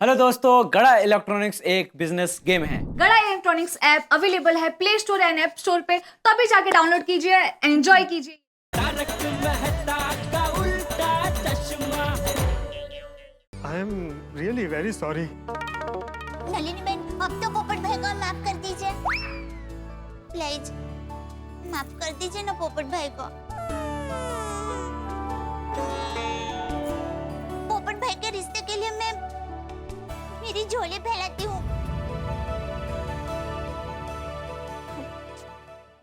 Hello दोस्तों, गड़ा electronics एक बिजनेस गेम है। गड़ा इलेक्ट्रॉनिक्स ऐप अवेलेबल है play store and app store पे, तो अभी जाके डाउनलोड कीजिए, एंजॉय कीजिए। I am really very sorry. Nalini बहन, अब तो पोपट भाई को माफ कर दीजिए प्लीज। माफ कर दीजिए ना पोपट भाई को। पोपट भाई के रिश्ते के लिए मैं मेरी झोली फैलाती हूँ।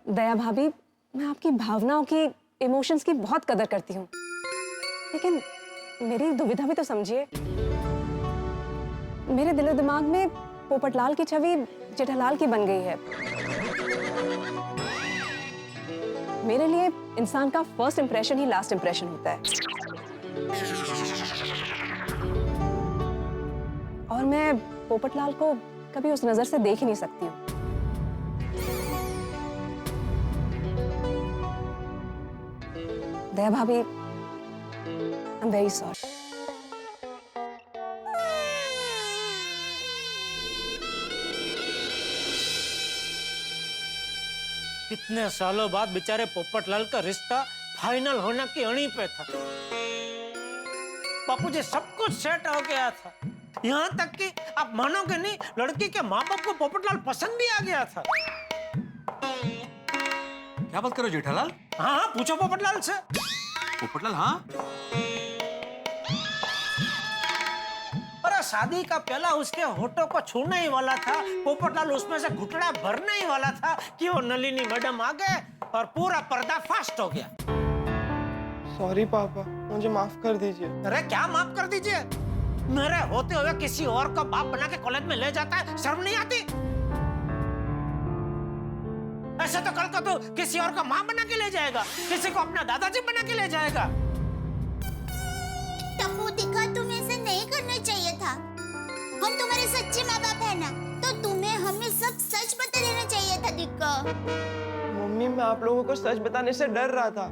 दया भाभी, मैं आपकी भावनाओं की, इमोशंस की बहुत कदर करती हूँ, लेकिन मेरी दुविधा भी तो समझिए। मेरे दिलो दिमाग में पोपटलाल की छवि जेठालाल की बन गई है। मेरे लिए इंसान का फर्स्ट इंप्रेशन ही लास्ट इंप्रेशन होता है, और मैं पोपटलाल को कभी उस नजर से देख ही नहीं सकती हूँ। दया भाभी, आई एम वेरी सॉरी। कितने सालों बाद बेचारे पोपटलाल का रिश्ता फाइनल होने की अड़ी पे था। बापू जी, सब कुछ सेट हो गया था, यहाँ तक कि आप मानोगे नहीं, लड़की के माँ बाप को पोपटलाल पसंद भी आ गया था। क्या बात करो जेठालाल? हाँ हाँ, पूछो पोपटलाल से। पोपटलाल? हाँ, अरे शादी का पहला उसके होठों को छूने ही वाला था, पोपटलाल उसमें से घुटड़ा भरने ही वाला था कि वो नलिनी मैडम आ गए और पूरा पर्दा फास्ट हो गया। सॉरी पापा, मुझे माफ कर दीजिए। अरे क्या माफ कर दीजिए? मेरे होते हुए किसी और को बाप बना के कॉलेज में ले जाता है, शर्म नहीं आती? ऐसे तो कल को तू किसी और को मां बना के ले जाएगा, किसी को अपना दादाजी बना के ले जाएगा। टप्पू दिखा, तुम्हें ऐसे नहीं करना चाहिए था। हम तुम्हारे सच्चे माँ बाप है ना, तो तुम्हें हमें सब सच बता देना चाहिए था दिक्का। मम्मी, मैं आप लोगों को सच बताने से डर रहा था।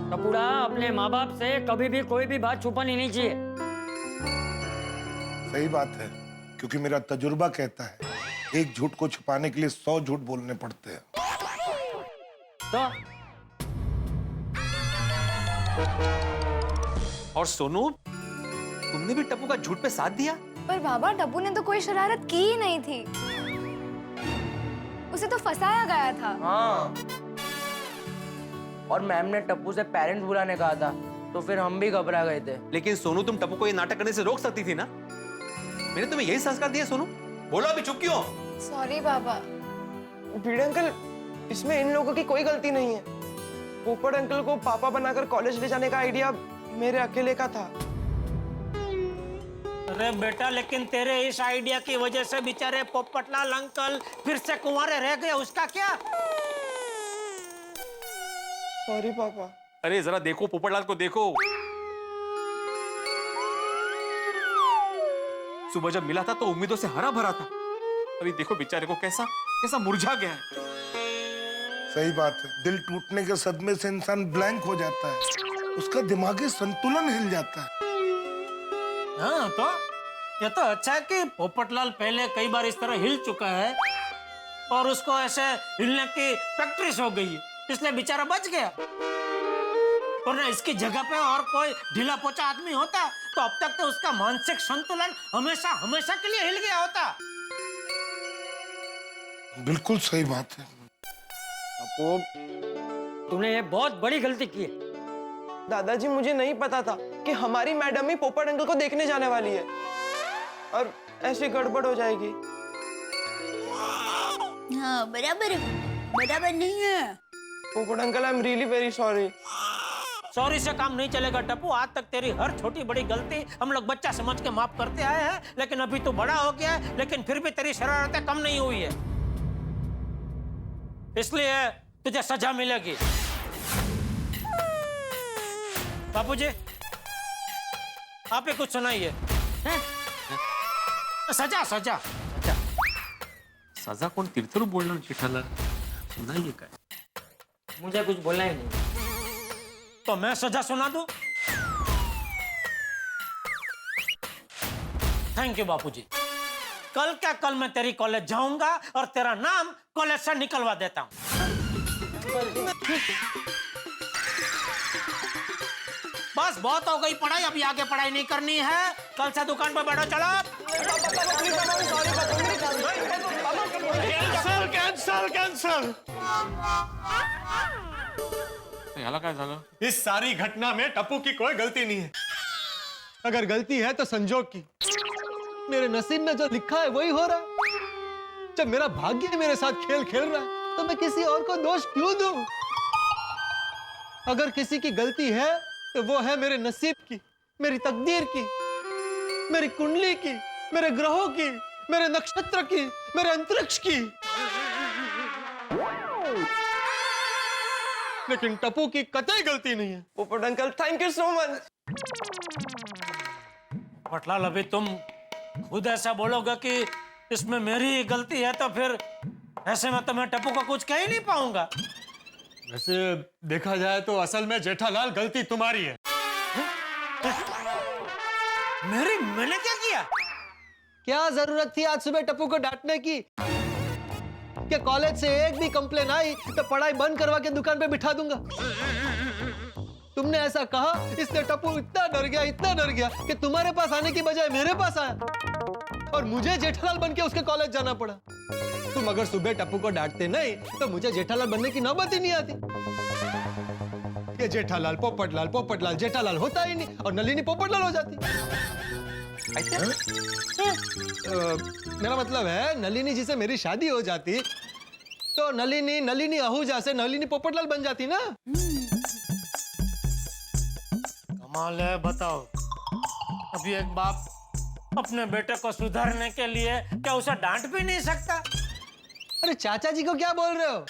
कपूरा, अपने माँ बाप से कभी भी कोई भी बात छुपानी नहीं चाहिए। सही बात है, क्योंकि मेरा तजुर्बा कहता है एक झूठ को छुपाने के लिए 100 झूठ बोलने पड़ते हैं। तो और सोनू, तुमने भी टप्पू का झूठ पे साथ दिया? पर बाबा, टप्पू ने तो कोई शरारत की ही नहीं थी, उसे तो फंसाया गया था। हाँ, और मैम ने टप्पू से पेरेंट्स बुलाने कहा था, तो फिर हम भी घबरा गए थे। लेकिन सोनू, तुम टप्पू को ये नाटक करने से रोक सकती थी ना? मैंने तुम्हें यही संस्कार दिया सोनू। बोलो, अभी चुप क्यों? सॉरी बाबा। भिड़े अंकल, इसमें इन लोगों की कोई गलती नहीं है। पोपट अंकल को पापा बनाकर कॉलेज ले जाने का आइडिया मेरे अकेले का था। अरे बेटा, लेकिन तेरे इस आइडिया की वजह से बेचारे पोपटलाल अंकल फिर से कुंवारे रह गए, उसका क्या? सॉरी पापा। अरे जरा देखो, पोपटलाल को देखो। सुबह जब मिला था तो उम्मीदों से हरा भरा था, अभी देखो बेचारे को कैसा कैसा मुरझा गया है। सही बात है, दिल टूटने के सदमे से इंसान ब्लैंक हो जाता है, उसका दिमागी संतुलन हिल जाता है। हाँ, तो ये तो अच्छा है कि पोपटलाल पहले कई बार इस तरह हिल चुका है और उसको ऐसे हिलने की प्रैक्टिस हो गई है, इसलिए बेचारा बच गया। वरना इसकी जगह पे और कोई ढीला पोचा आदमी होता तो अब तक तो उसका मानसिक संतुलन हमेशा हमेशा के लिए हिल गया होता। बिल्कुल सही बात है। अपू, तूने ये बहुत बड़ी गलती की है। दादाजी, मुझे नहीं पता था कि हमारी मैडम ही पोपट अंकल को देखने जाने वाली है और ऐसी गड़बड़ हो जाएगी। हाँ, बराबर बराबर नहीं है। पोपट uncle, I am really very sorry. Sorry से काम नहीं चलेगा टप्पू, आज तक तेरी हर छोटी बड़ी गलती हम लोग बच्चा समझ के माफ करते आए हैं, लेकिन अभी तू बड़ा हो गया है, लेकिन फिर भी तेरी शरारतें कम नहीं हुई है, इसलिए तुझे सजा मिलेगी। बापूजी, आप ही कुछ सुनाइए। सजा सजा सजा कौन तीर्थरू बोलना जेठालाल? सुनाइए का। मुझे कुछ बोलना ही नहीं। तो मैं सजा सुना दूं? थैंक यू बापूजी। कल क्या कल मैं तेरी कॉलेज जाऊंगा और तेरा नाम कॉलेज से निकलवा देता हूँ। बस बहुत हो गई पढ़ाई, अभी आगे पढ़ाई नहीं करनी है। कल से दुकान पर बैठो, चलो। Cancel cancel cancel. इस सारी घटना में टप्पू की कोई गलती नहीं है। अगर गलती है तो संजोग की। मेरे नसीब में जो लिखा है वही हो रहा। जब मेरा भाग्य मेरे साथ खेल खेल रहा है तो मैं किसी और को दोष क्यों दूं? अगर किसी की गलती है तो वो है मेरे नसीब की, मेरी तकदीर की, मेरी कुंडली की, मेरे ग्रहों की, मेरे नक्षत्र की, मेरे अंतरिक्ष की। लेकिन टप्पू की कतई गलती नहीं है। पोपट uncle thank you so much. Popatlal, अभी तुम खुद ऐसा बोलोगे कि इसमें मेरी गलती है तो फिर ऐसे में तो मैं टप्पू को कुछ कह ही नहीं पाऊंगा। वैसे देखा जाए तो असल में जेठालाल गलती तुम्हारी है। मैंने क्या किया? क्या जरूरत थी आज सुबह टप्पू को डांटने की? क्या कॉलेज से एक भी कंप्लेन आई तो पढ़ाई बंद करवा के दुकान पे बिठा दूंगा। तुमने ऐसा कहा इसलिए टप्पू इतना डर गया कि तुम्हारे पास आने की बजाय मेरे पास आया और मुझे जेठालाल बन के उसके कॉलेज जाना पड़ा। तुम अगर सुबह टप्पू को डांटते नहीं तो मुझे जेठालाल बनने की नौबत ही नहीं आती। ये जेठालाल पोपटलाल जेठालाल होता ही नहीं और नलिनी पोपटलाल हो जाती। मेरा मतलब है नलिनी जी से मेरी शादी हो जाती तो नलिनी आहूजा से नलिनी पोपटलाल बन जाती ना। कमाल है, बताओ। अभी एक बाप अपने बेटे को सुधारने के लिए क्या उसे डांट भी नहीं सकता? अरे चाचा जी को क्या बोल रहे हो?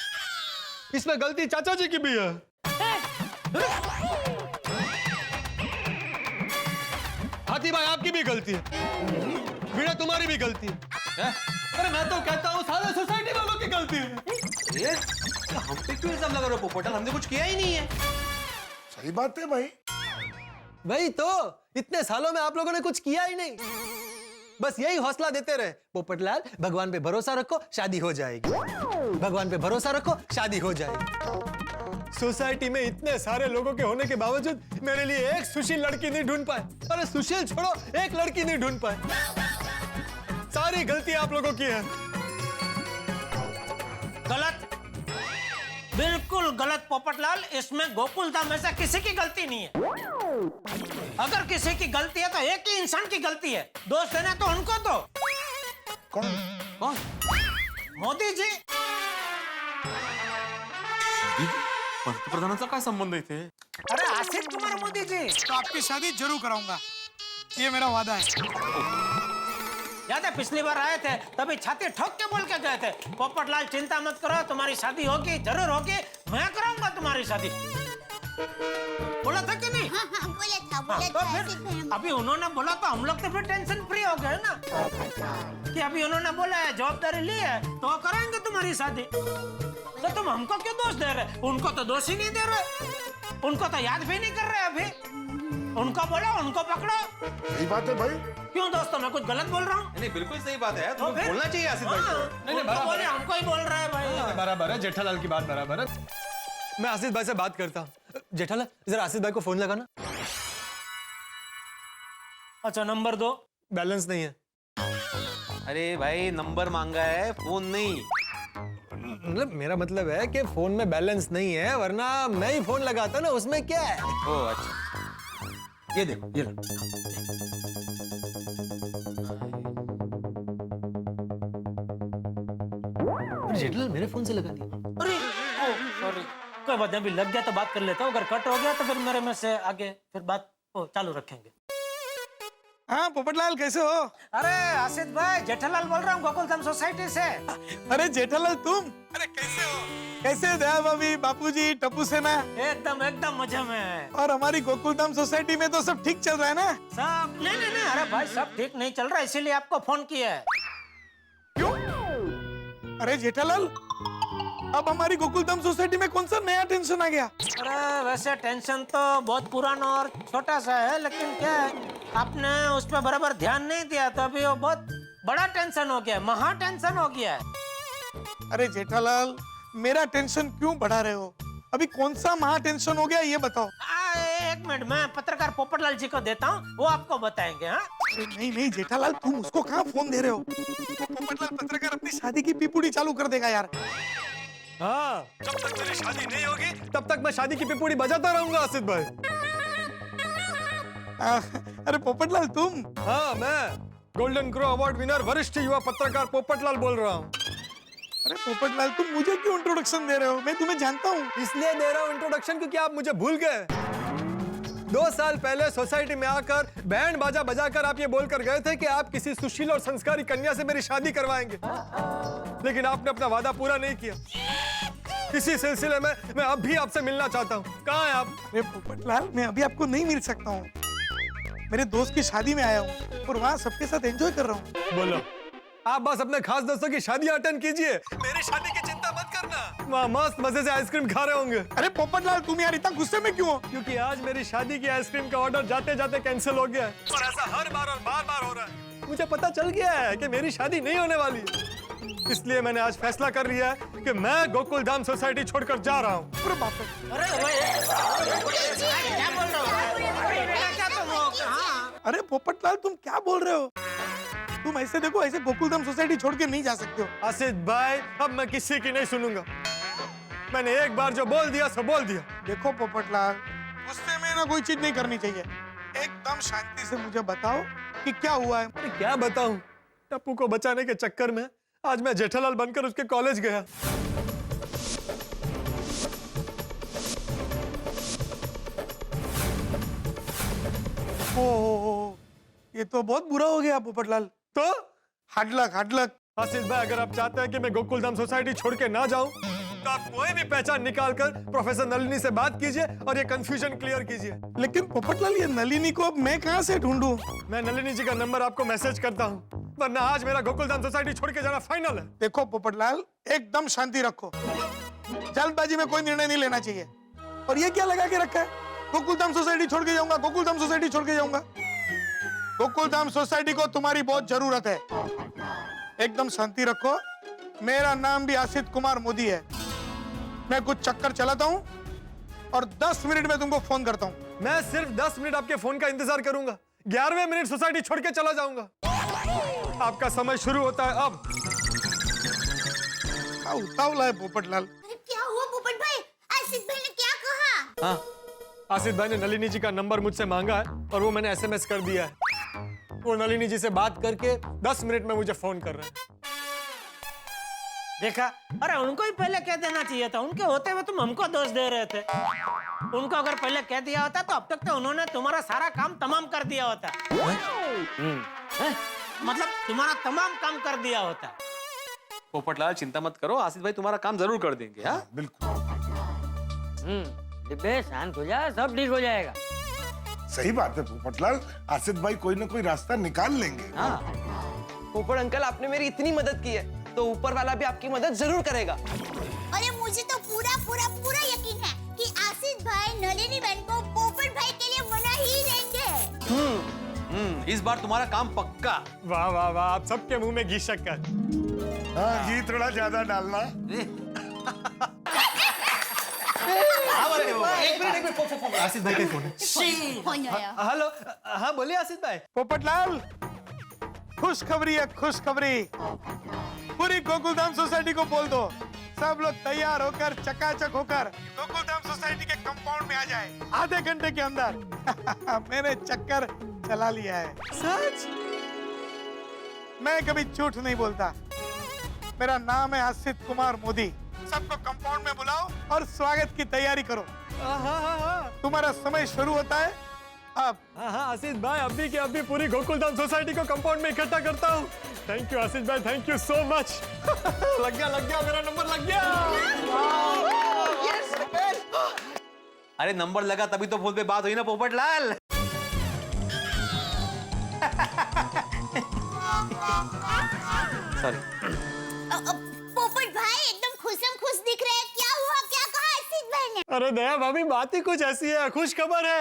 इसमें गलती चाचा जी की भी है। हाथी भाई आपकी भी गलती है, वीणा तुम्हारी भी गलती है। अरे मैं तो कहता हूँ सारे सोसाइटी वालों की गलती है। ये हम पे क्यों इल्जाम लगा रहे हो पोपटलाल? हमने कुछ किया ही नहीं है। सही बात है भाई। भाई तो इतने सालों में आप लोगों ने कुछ किया ही नहीं, बस यही हौसला देते रहे पोपटलाल भगवान पे भरोसा रखो शादी हो जाएगी, भगवान पे भरोसा रखो शादी हो जाएगी। सोसाइटी में इतने सारे लोगों के होने के बावजूद मेरे लिए एक सुशील लड़की नहीं ढूंढ पाए। अरे सुशील छोड़ो, एक लड़की नहीं ढूंढ पाए। सारी गलती आप लोगों की है। गलत, बिल्कुल गलत पोपटलाल। इसमें गोकुलधाम में से किसी की गलती नहीं है। अगर किसी की गलती है तो एक ही इंसान की गलती है। दोष देना तो उनको दो। कौन? मोदी जी। पंतप्रधानांचा काय संबंध इथे? अरे आसिफ कुमार मोदी जी। तो आपकी शादी जरूर कराऊंगा, ये मेरा वादा है। याद है पिछली बार आए थे तभी छाती ठोक के बोल के गए थे, पोपटलाल चिंता मत करो, तुम्हारी शादी होगी, जरूर होगी, मैं कराऊंगा तुम्हारी शादी। बोला था कि नहीं? हाँ, बोला तो था फिर अभी उन्होंने बोला तो हम लोग तो फिर टेंशन फ्री हो गए ना कि अभी उन्होंने बोला है, जवाबदारी ली है तो करेंगे तुम्हारी शादी। तो तुम हमको क्यों दोष दे रहे? उनको तो दोष ही नहीं दे रहे, उनको तो याद भी नहीं कर रहे अभी। उनको बोलो, उनको पकड़ो। सही बात है भाई। क्यों दोस्तों, मैं कुछ गलत बोल रहा हूँ? नहीं बिल्कुल सही बात है, तो तुम्हें बोलना चाहिए आसिफ भाई को। नहीं, उनको बराबर बोले, है। हमको ही बोल रहा है भाई। बराबर है, जेठालाल की बात बराबर है। मैं आसिफ भाई से बात करता हूँ। जेठालाल जरा आसिफ भाई को फोन लगाना। अच्छा नंबर दो। बैलेंस नहीं है। अरे भाई नंबर मांगा है, फोन नहीं। मतलब मेरा मतलब है कि फोन में बैलेंस नहीं है, वरना मैं ही फोन लगाता ना, उसमें क्या है। ओ अच्छा, ये देखो, ये लो। जेठालाल मेरे फोन से लगा दिया। अरे सॉरी, कोई बात नहीं, अभी लग गया तो बात कर लेता हूँ। अगर कट हो गया तो फिर मेरे में से आगे फिर बात चालू रखेंगे। हाँ पोपटलाल कैसे हो? अरे आसिफ भाई, जेठालाल बोल रहा हूँ गोकुलधाम सोसाइटी से। अरे जेठालाल तुम, अरे कैसे हो? कैसे हो दया भाभी, बापूजी, टप्पू सेना? एकदम एकदम मजे में है। और हमारी गोकुलधाम सोसाइटी में तो सब ठीक चल रहा है ना? सब नहीं, अरे भाई सब ठीक नहीं चल रहा, इसीलिए आपको फोन किया है। क्यों? अरे जेठालाल, अब हमारी गोकुलधाम सोसाइटी में कौन सा नया टेंशन आ गया? अरे वैसे टेंशन तो बहुत पुराना और छोटा सा है, लेकिन क्या है आपने उस पर बराबर ध्यान नहीं दिया तो अभी वो बहुत बड़ा टेंशन हो गया, महा टेंशन हो गया है। अरे जेठालाल, मेरा टेंशन क्यों बढ़ा रहे हो? अभी कौन सा महा टेंशन हो गया ये बताओ। एक मिनट, मैं पत्रकार पोपटलाल जी को देता हूँ, वो आपको बताएंगे। हाँ नहीं नहीं जेठालाल, तुम उसको कहाँ फोन दे रहे हो? वो पोपटलाल पत्रकार अपनी शादी की पिपुड़ी चालू कर देगा यार। हाँ, जब तक मेरी शादी नहीं होगी तब तक मैं शादी की पिपुड़ी बजाता रहूंगा आसिफ भाई। अरे पोपटलाल तुम? हाँ, मैं गोल्डन क्रो अवार्ड विनर वरिष्ठ युवा पत्रकार पोपटलाल बोल रहा हूँ। अरे पोपटलाल, तुम मुझे क्यों इंट्रोडक्शन दे रहे हो? मैं तुम्हें जानता हूँ। इसलिए दे रहा हूँ इंट्रोडक्शन क्योंकि आप मुझे भूल गए। 2 साल पहले सोसाइटी में आकर बैंड बाजा बजाकर आप ये बोलकर गए थे कि आप किसी सुशील और संस्कारी कन्या से मेरी शादी करवाएंगे, लेकिन आपने अपना वादा पूरा नहीं किया। इसी सिलसिले में मैं अब भी आपसे मिलना चाहता हूँ। कहाँ हैं आप? अरे पोपटलाल, मैं अभी आपको नहीं मिल सकता हूँ। मेरे दोस्त की शादी में आया हूँ और वहाँ सबके साथ एंजॉय कर रहा हूँ। बोलो, आप बस अपने खास दोस्तों की शादी अटेंड कीजिए, मेरी शादी की चिंता मत करना। वहाँ मस्त मजे से आइसक्रीम खा रहे होंगे। अरे पोपटलाल, तुम यार इतना गुस्से में क्यों हो? क्योंकि आज मेरी शादी की आइसक्रीम का ऑर्डर जाते जाते कैंसिल हो गया है और ऐसा हर बार और बार बार हो रहा है। मुझे पता चल गया है कि मेरी शादी नहीं होने वाली है, इसलिए मैंने आज फैसला कर लिया है कि मैं गोकुल धाम सोसाइटी छोड़कर जा रहा हूँ। अरे बाप रे, अरे पोपटलाल, तुम क्या बोल रहे हो? तुम ऐसे देखो, ऐसे गोकुलधाम सोसाइटी छोड़ के नहीं जा सकते हो। आसिफ भाई, अब मैं किसी की नहीं सुनूंगा। मैंने एक बार जो बोल दिया सो बोल दिया। देखो पोपटलाल, गुस्से में ना कोई चीज नहीं करनी चाहिए। एकदम शांति से मुझे बताओ कि क्या हुआ है। अरे क्या बताऊं, टप्पू को बचाने के चक्कर में आज मैं जेठालाल बनकर उसके कॉलेज गया। ओ, ये तो बहुत बुरा हो गया पोपटलाल। तो हार्ड लक। आसिफ भाई, अगर आप चाहते हैं कि मैं गोकुलधाम सोसाइटी छोड़ के ना जाऊं, तो आप कोई भी पहचान निकालकर प्रोफेसर नलिनी से बात कीजिए और ये कंफ्यूजन क्लियर कीजिए। लेकिन पोपटलाल, ये नलिनी को अब मैं कहाँ से ढूंढूं? मैं नलिनी जी का नंबर आपको मैसेज करता हूँ, वरना आज मेरा गोकुलधाम सोसाइटी छोड़ के जाना फाइनल है। देखो पोपटलाल, एकदम शांति रखो। जल्दबाजी में कोई निर्णय नहीं लेना चाहिए। और ये क्या लगा के रखा है? गोकुलधाम सोसाइटी छोड़ के जाऊंगा, गोकुलधाम सोसाइटी छोड़ के जाऊंगा। गोकुलधाम सोसाइटी को तुम्हारी बहुत जरूरत है। एकदम शांति रखो। मेरा नाम भी आसिफ कुमार मोदी है। मैं कुछ चक्कर चलाता हूँ और 10 मिनट में तुमको फोन करता हूँ। मैं सिर्फ 10 मिनट आपके फोन का इंतजार करूंगा। 11वें मिनट सोसाइटी छोड़ के चला जाऊंगा। आपका समय शुरू होता है अब। उतावला है पोपटलाल। अरे क्या हुआ पोपट भाई? आसिफ भाई ने क्या कहा? हाँ, आसिफ भाई ने नलिनी जी का नंबर मुझसे मांगा है और वो मैंने SMS कर दिया है। वो नलिनी जी से बात करके 10 मिनट में मुझे फोन कर रहे हैं। देखा, अरे उनको ही पहले कह देना चाहिए था। उनके होते हुए तुम हमको दोष दे रहे थे। उनको अगर पहले कह दिया होता तो अब तक तो उन्होंने तुम्हारा सारा काम तमाम कर दिया होता। मतलब तुम्हारा तमाम काम कर दिया होता। पोपटलाल, चिंता मत करो, आसिफ भाई तुम्हारा काम जरूर कर देंगे। हाँ बिल्कुल डिब्बे शांत हो जा, सब ठीक हो जाएगा। सही बात है पोपटलाल, आसिफ भाई कोई ना कोई रास्ता निकाल लेंगे। हाँ। पोपट अंकल, आपने मेरी इतनी मदद की है तो ऊपर वाला भी आपकी मदद जरूर करेगा। अरे मुझे तो पूरा यकीन है कि आसिफ भाई नलिनी बहन को पोपट भाई के लिए मना ही लेंगे। इस बार तुम्हारा काम पक्का। वाह वाह वाह, आप सबके मुंह में घी शक्कर। हाँ, घी थोड़ा ज्यादा डालना। एक मिनट, आसिफ भाई का फोन है। हेलो, हाँ बोलिए आसिफ भाई। पोपटलाल, खुशखबरी है, खुशखबरी। पूरी गोकुलधाम सोसाइटी को बोल दो, सब लोग तैयार होकर चकाचक होकर गोकुलधाम सोसाइटी के कंपाउंड में आ जाए आधे घंटे के अंदर। मैंने चक्कर चला लिया है। सच? मैं कभी झूठ नहीं बोलता। मेरा नाम है आसिफ कुमार मोदी। सबको कंपाउंड में बुलाओ और स्वागत की तैयारी करो। तुम्हारा समय शुरू होता है अब। हाँ आसिफ भाई, अभी के अभी पूरी गोकुलधाम सोसाइटी को कंपाउंड में इकट्ठा करता हूँ। थैंक यू आसिफ भाई, थैंक यू सो मच। लग गया, मेरा नंबर लग गया। अरे नंबर लगा तभी तो फोन पे बात हुई ना पोपटलाल। सॉरी। पोपट भाई एकदम खुश दिख रहे हैं। क्या हुआ? क्या कहा आसिफ भाई ने? अरे दया भाभी, बात ही कुछ ऐसी है। खुश खबर है,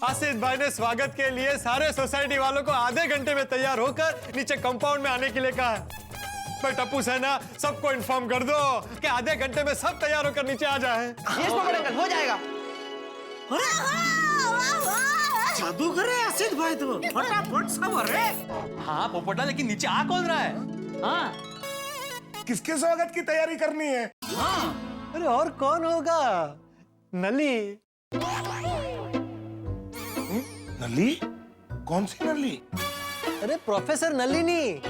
आसिफ भाई ने स्वागत के लिए सारे सोसाइटी वालों को आधे घंटे में तैयार होकर नीचे कंपाउंड में आने के लिए कहा है। भाई टप्पू सेना, सबको इन्फॉर्म कर दो कि आधे घंटे में सब तैयार होकर नीचे आ जाए। यस पोपट अंकल, हो जाएगा। जादूगर है आसिफ भाई, तो फटाफट सब अरे। हाँ पोपटलाल, लेकिन नीचे आ कौन रहा है? हाँ किसके स्वागत की तैयारी करनी है? अरे और कौन होगा? नली। नली? कौन सी नली? अरे प्रोफेसर नलिनी।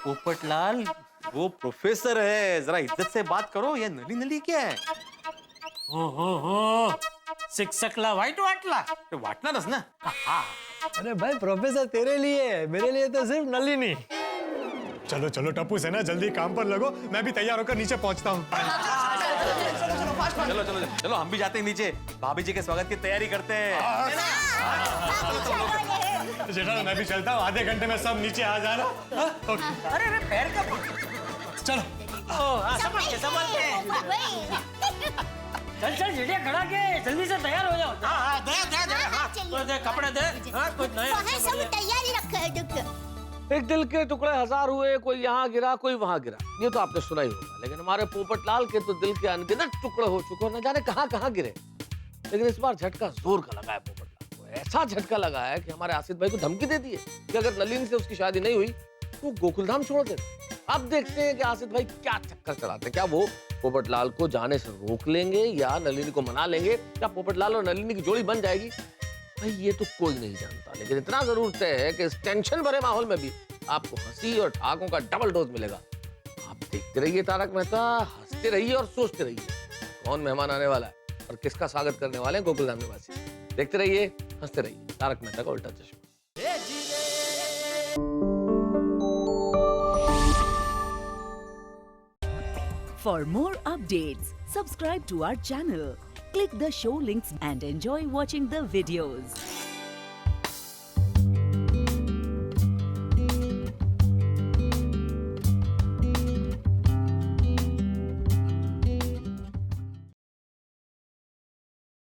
पोपटलाल, वो प्रोफेसर है, जरा इज्जत से बात करो। ये नली नली क्या है? हो शिक्षकला वाईट वाटला? ते वाटणारच ना। अरे भाई प्रोफेसर तेरे लिए, मेरे लिए तो सिर्फ नलिनी। चलो चलो टप्पू सेना, जल्दी काम पर लगो, मैं भी तैयार होकर नीचे पहुंचता हूँ। चलो चलो चलो, हम भी जाते हैं नीचे, भाभी जी के स्वागत की तैयारी करते हैं। जेठा, मैं भी चलता हूँ, आधे घंटे में सब नीचे आ जाना। ओके। अरे पैर का चलो। समझ के चल चल चिड़िया खड़ा के जल्दी से तैयार हो जाओ। हाँ दे दे कपड़े दे। हाँ कुछ वहाँ सब तैयारी रखा है डॉक्टर। एक दिल के टुकड़े हजार हुए, कोई यहाँ गिरा कोई वहां गिरा, ये तो आपने सुना ही होगा। लेकिन हमारे पोपटलाल के तो दिल के अनगिनत टुकड़े हो चुके, न जाने कहाँ कहाँ गिरे। लेकिन इस बार झटका जोर का लगा है पोपटलाल को। ऐसा झटका लगा है कि हमारे आसिफ भाई को धमकी दे दी है कि अगर नलिनी से उसकी शादी नहीं हुई तो गोकुलधाम छोड़ दे। अब देखते हैं कि आसिफ भाई क्या चक्कर चलाते हैं। क्या वो पोपटलाल को जाने से रोक लेंगे या नलिनी को मना लेंगे, या पोपटलाल और नलिनी की जोड़ी बन जाएगी, भाई ये तो कोई नहीं जानता। लेकिन इतना जरूर तय है कि इस टेंशन भरे माहौल में भी आपको हंसी और ठाकों का डबल डोज मिलेगा। आप देखते रहिए तारक मेहता, हंसते रहिए और सोचते रहिए कौन मेहमान आने वाला है और किसका स्वागत करने वाले हैं गोकुलधाम निवासी। देखते रहिए, हंसते रहिए, तारक मेहता का उल्टा चश्मा। For more updates, subscribe to our channel, click the show links and enjoy watching the videos.